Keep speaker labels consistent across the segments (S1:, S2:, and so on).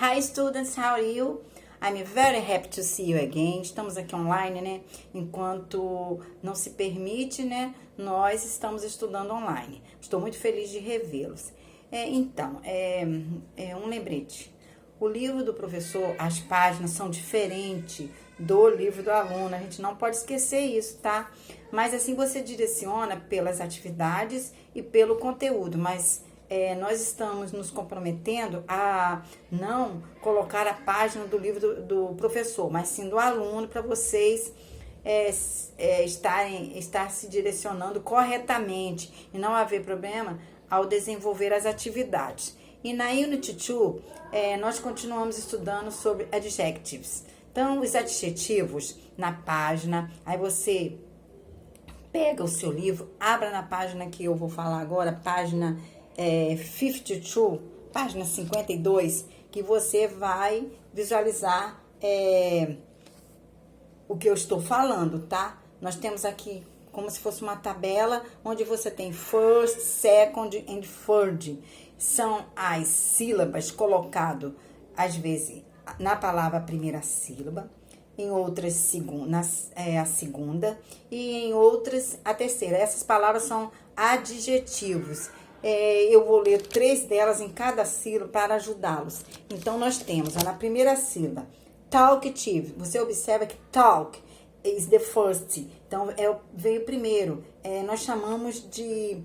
S1: Hi students, how are you? I'm very happy to see you again. Estamos aqui online, né? Enquanto não se permite, né? Nós estamos estudando online. Estou muito feliz de revê-los. Um lembrete. O livro do professor, as páginas são diferentes do livro do aluno. A gente não pode esquecer isso, tá? Mas assim você direciona pelas atividades e pelo conteúdo, mas nós estamos nos comprometendo a não colocar a página do livro do professor, mas sim do aluno, para vocês estar se direcionando corretamente e não haver problema ao desenvolver as atividades. E na Unit 2, nós continuamos estudando sobre adjectives. Então, os adjetivos na página, aí você pega o seu livro, abra na página que eu vou falar agora, página 52, página 52, que você vai visualizar o que eu estou falando, tá? Nós temos aqui como se fosse uma tabela, onde você tem first, second and third. São as sílabas colocadas, às vezes, na palavra a primeira sílaba, em outras a segunda e em outras a terceira. Essas palavras são adjetivos. Eu vou ler 3 delas em cada sílaba para ajudá-los. Então, nós temos na primeira sílaba, talkative. Você observa que talk is the first. Então, veio primeiro. Nós chamamos de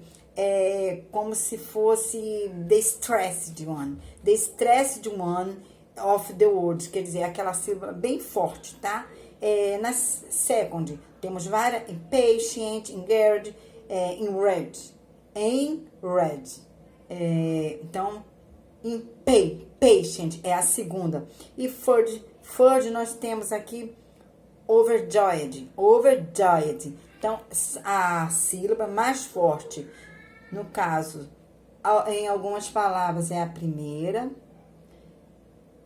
S1: como se fosse the stressed one. The stressed one of the words. Quer dizer, aquela sílaba bem forte, tá? Na second, temos várias. Impatient, engaged, in red. Em red. Então, impatient é a segunda. E third nós temos aqui overjoyed. Overjoyed. Então, a sílaba mais forte, no caso, em algumas palavras é a primeira,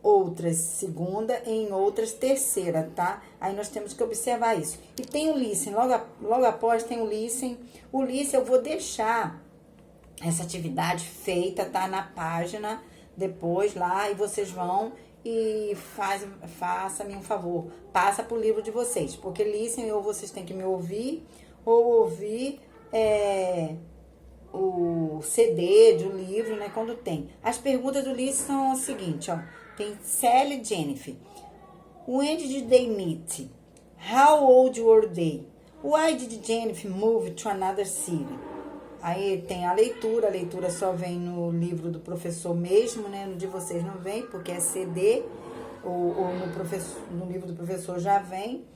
S1: outras segunda, em outras terceira, tá? Aí nós temos que observar isso. E tem o listen, logo após tem o listen. O listen eu vou deixar essa atividade feita, tá? Na página, depois lá, e vocês vão e faça-me um favor, passa pro livro de vocês, porque listen, ou vocês têm que me ouvir, ou ouvir o CD do livro, né, quando tem. As perguntas do listen são o seguinte, ó. Tem Sally e Jennifer. When did they meet? How old were they? Why did Jennifer move to another city? Aí tem a leitura só vem no livro do professor mesmo, né? No de vocês não vem, porque é CD, ou no livro do professor já vem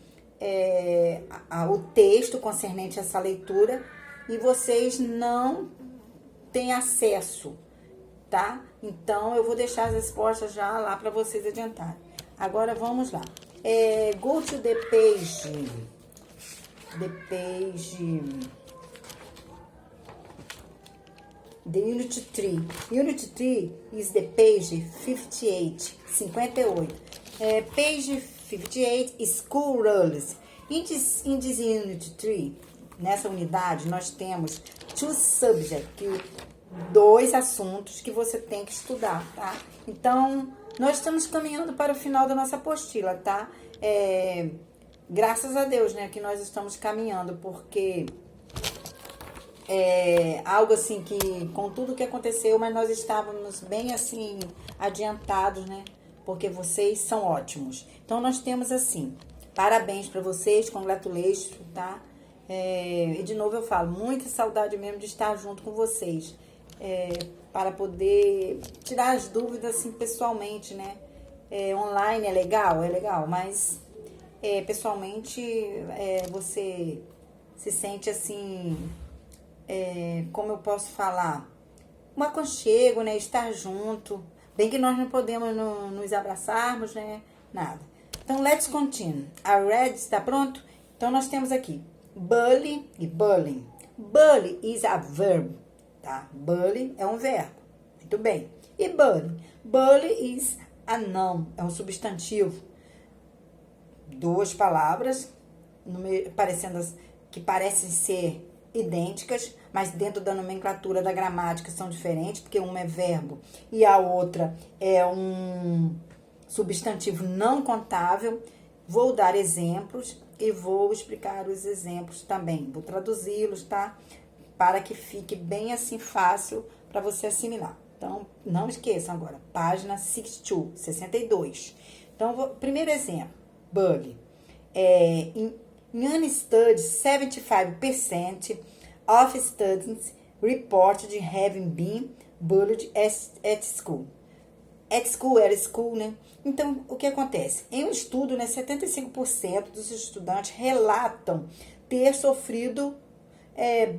S1: o texto concernente a essa leitura, e vocês não têm acesso, tá? Então, eu vou deixar as respostas já lá para vocês adiantarem. Agora, vamos lá. Go to the page. The Unit 3. Unit 3 is the page 58. 58. Page 58, School Rules. In this Unit 3, nessa unidade, nós temos 2 subjects, 2 assuntos que você tem que estudar, tá? Então, nós estamos caminhando para o final da nossa apostila, tá? Graças a Deus, né, que nós estamos caminhando, porque algo assim que, com tudo que aconteceu, mas nós estávamos bem assim, adiantados, né? Porque vocês são ótimos. Então, nós temos assim, parabéns para vocês, congratulations, tá? E de novo eu falo, muita saudade mesmo de estar junto com vocês, para poder tirar as dúvidas assim pessoalmente, né? Online é legal, mas pessoalmente você se sente assim, como eu posso falar, um aconchego, né? Estar junto, bem que nós não podemos nos abraçarmos, né? Nada. Então, let's continue. A Red está pronto? Então, nós temos aqui bully e bullying. Bully is a verb, tá? Bully é um verbo. Muito bem. E bullying? Bully is a noun, é um substantivo. 2 palavras, que parecem ser idênticas, mas dentro da nomenclatura da gramática são diferentes, porque uma é verbo e a outra é um substantivo não contável. Vou dar exemplos e vou explicar os exemplos também. Vou traduzi-los, tá? Para que fique bem assim fácil para você assimilar. Então, não esqueçam agora, página 62. Então, primeiro exemplo, bug. In studies, 75% of students reported having been bullied at school. At school era school, né? Então, o que acontece? Em um estudo, né, 75% dos estudantes relatam ter sofrido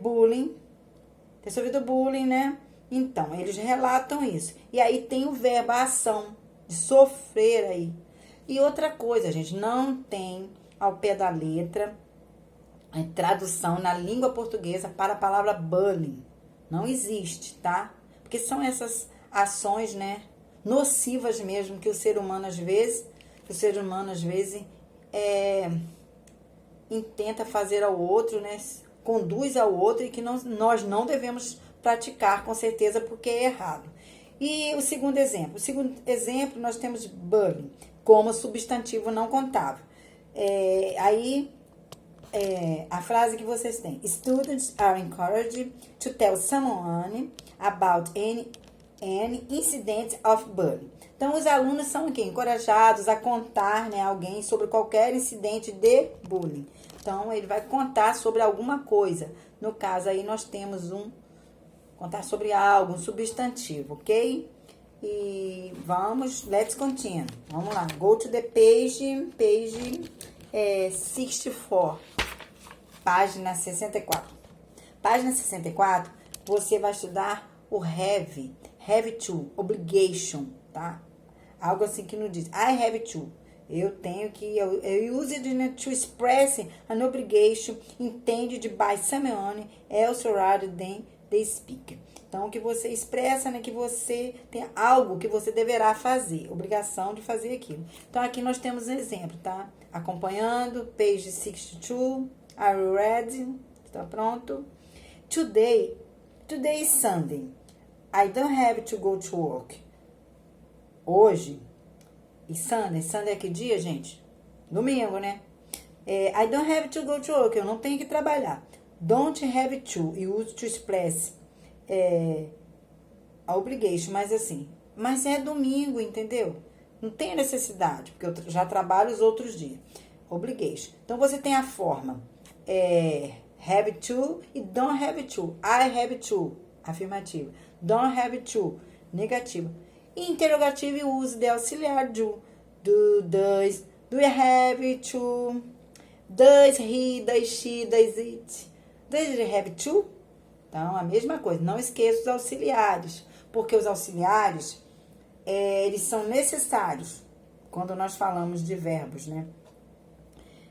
S1: bullying. Ter sofrido bullying, né? Então, eles relatam isso. E aí tem o verbo, a ação, de sofrer aí. E outra coisa, gente, não tem ao pé da letra a tradução na língua portuguesa para a palavra bullying. Não existe, tá? Porque são essas ações, né, nocivas mesmo que o ser humano às vezes intenta fazer ao outro, né, conduz ao outro e que nós não devemos praticar com certeza porque é errado. E o segundo exemplo, nós temos bullying como substantivo não contável. A frase que vocês têm: Students are encouraged to tell someone about any incident of bullying. Então, os alunos são o quê? Encorajados a contar, né, alguém sobre qualquer incidente de bullying. Então, ele vai contar sobre alguma coisa. No caso aí, nós temos contar sobre algo, um substantivo, ok? E let's continue. Vamos lá, go to the page 64, página 64. Página 64, você vai estudar o have to, obligation, tá? Algo assim que não diz, I have to. Eu tenho que, eu use it to express an obligation intended by someone else rather than the speaker. Então, o que você expressa, né, que você tem algo que você deverá fazer, obrigação de fazer aquilo. Então, aqui nós temos um exemplo, tá? Acompanhando, page 62, are you ready? Está pronto? Today is Sunday. I don't have to go to work. Hoje, e Sunday é que dia, gente? Domingo, né? I don't have to go to work. Eu não tenho que trabalhar. Don't have to. You use to express a obligation, mas é domingo, entendeu? Não tem necessidade, porque eu já trabalho os outros dias. Obligation. Então, você tem a forma have to e don't have to. I have to, afirmativa. Don't have to, negativa. E interrogativo e uso de auxiliar do does, do you have to, does he, does she, does it, does it have to? Então, a mesma coisa, não esqueça os auxiliares, porque os auxiliares, eles são necessários quando nós falamos de verbos, né?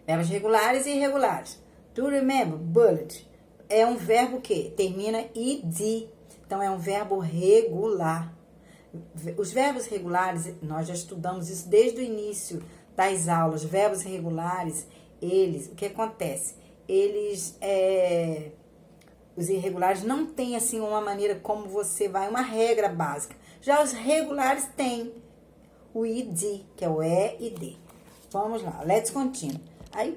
S1: Verbos regulares e irregulares. To remember, bullet, é um verbo que termina id, então é um verbo regular. Os verbos regulares, nós já estudamos isso desde o início das aulas. Verbos regulares, o que acontece? Os irregulares não têm assim uma maneira como uma regra básica. Já os regulares têm o id, que é o e e d. Vamos lá, let's continue. Aí,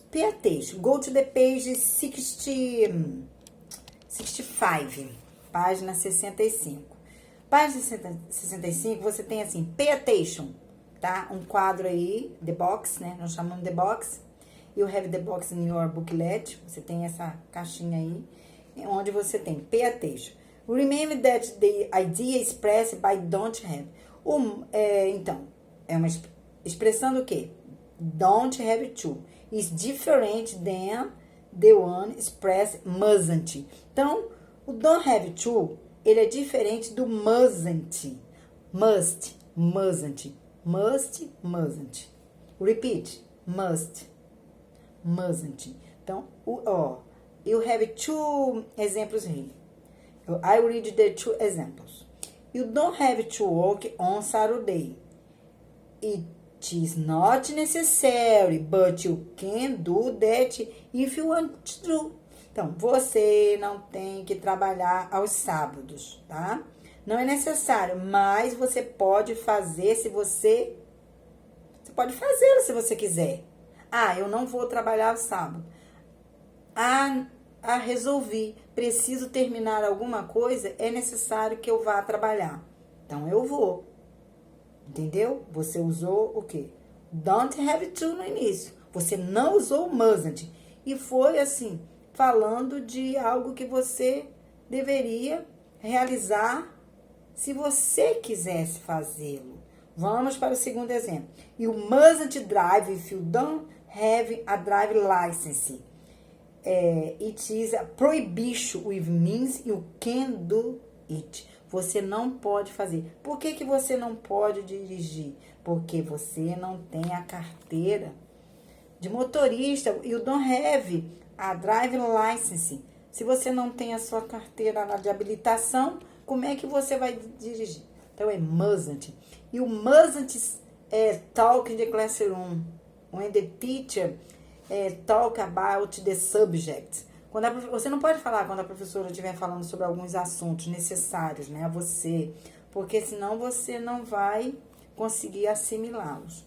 S1: pay attention. Go to the page 65, página 65. Página 65, você tem assim, pay attention, tá? Um quadro aí, the box, né? Nós chamamos the box. You have the box in your booklet. Você tem essa caixinha aí, onde você tem pay attention. Remember that the idea expressed by don't have. Então, é uma expressão do quê? Don't have to. Is different than the one expressed mustn't. Então, o don't have to, ele é diferente do mustn't. Must, mustn't. Must, mustn't. Repeat. Must, mustn't. Então, you have two exemplos here. I read the two examples. You don't have to work on Saturday. It is not necessary, but you can do that if you want to. Então, você não tem que trabalhar aos sábados, tá? Não é necessário, mas você pode fazer se você... Você pode fazê-lo se você quiser. Ah, eu não vou trabalhar ao sábado. Resolvi, preciso terminar alguma coisa, é necessário que eu vá trabalhar. Então, eu vou. Entendeu? Você usou o quê? Don't have to no início. Você não usou mustn't. E foi assim, falando de algo que você deveria realizar se você quisesse fazê-lo. Vamos para o segundo exemplo. You mustn't drive if you don't have a drive license. It is a prohibition, which means you can do it. Você não pode fazer. Por que você não pode dirigir? Porque você não tem a carteira de motorista. You don't have a driving license. Se você não tem a sua carteira de habilitação, como é que você vai dirigir? Então, é mustn't. E o mustn't talk in the classroom. When the teacher talk about the subject. Você não pode falar quando a professora estiver falando sobre alguns assuntos necessários, né, a você, porque senão você não vai conseguir assimilá-los.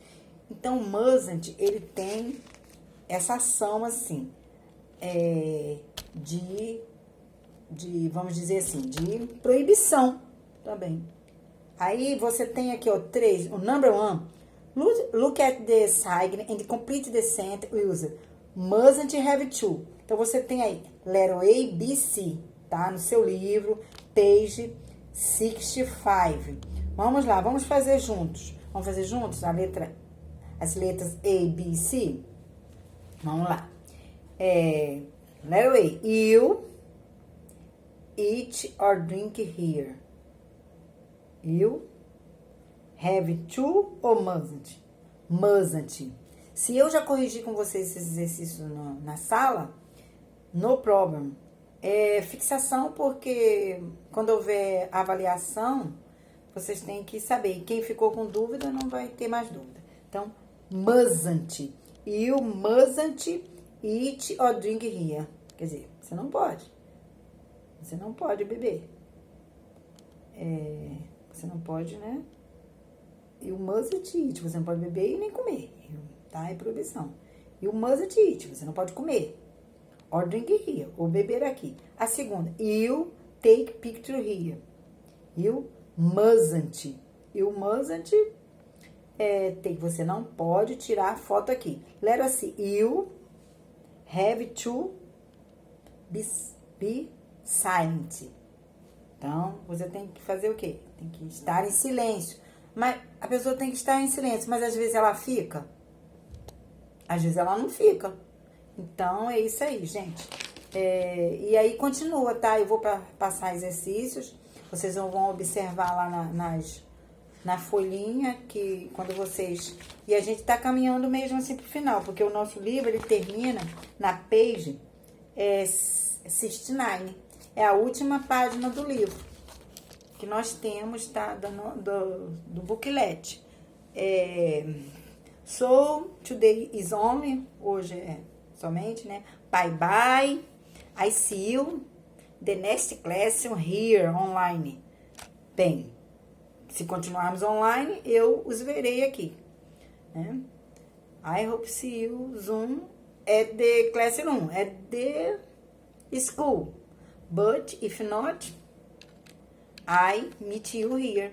S1: Então, o mustn't, ele tem essa ação, assim, vamos dizer assim, de proibição também. Aí, você tem aqui, ó, 3, o number 1, look at the sign and complete the sentence using mustn't have to. Então, você tem aí, letter A, B, C, tá? No seu livro, page 65. Vamos lá, vamos fazer juntos. Vamos fazer juntos as letras A, B e C? Vamos lá. Letter A, you eat or drink here. You have to ou mustn't? Mustn't. Se eu já corrigi com vocês esses exercícios na sala, no problem. Fixação, porque quando houver avaliação, vocês têm que saber. Quem ficou com dúvida não vai ter mais dúvida. Então, mustn't. You mustn't eat or drink here. Quer dizer, você não pode. Você não pode beber. Você não pode, né? You mustn't eat. Você não pode beber e nem comer. Tá? É proibição. You mustn't eat. Você não pode comer. Or drink here. Ou beber aqui. A segunda. You take picture here. You mustn't. You mustn't. Você não pode tirar foto aqui. Letra C. You have to be silent. Então, você tem que fazer o quê? Tem que estar em silêncio. Mas a pessoa tem que estar em silêncio, mas às vezes ela fica. Às vezes ela não fica. Então, é isso aí, gente. E aí, continua, tá? Eu vou passar exercícios. Vocês vão observar lá na folhinha, que quando vocês... E a gente tá caminhando mesmo assim pro final, porque o nosso livro, ele termina na page 69. É a última página do livro que nós temos, tá? Do booklet. So, today is only, hoje é somente, né? Bye bye. I see you the next class here online. Bem, se continuarmos online, eu os verei aqui, né? I hope see you soon at the classroom, at the school. But if not, I meet you here.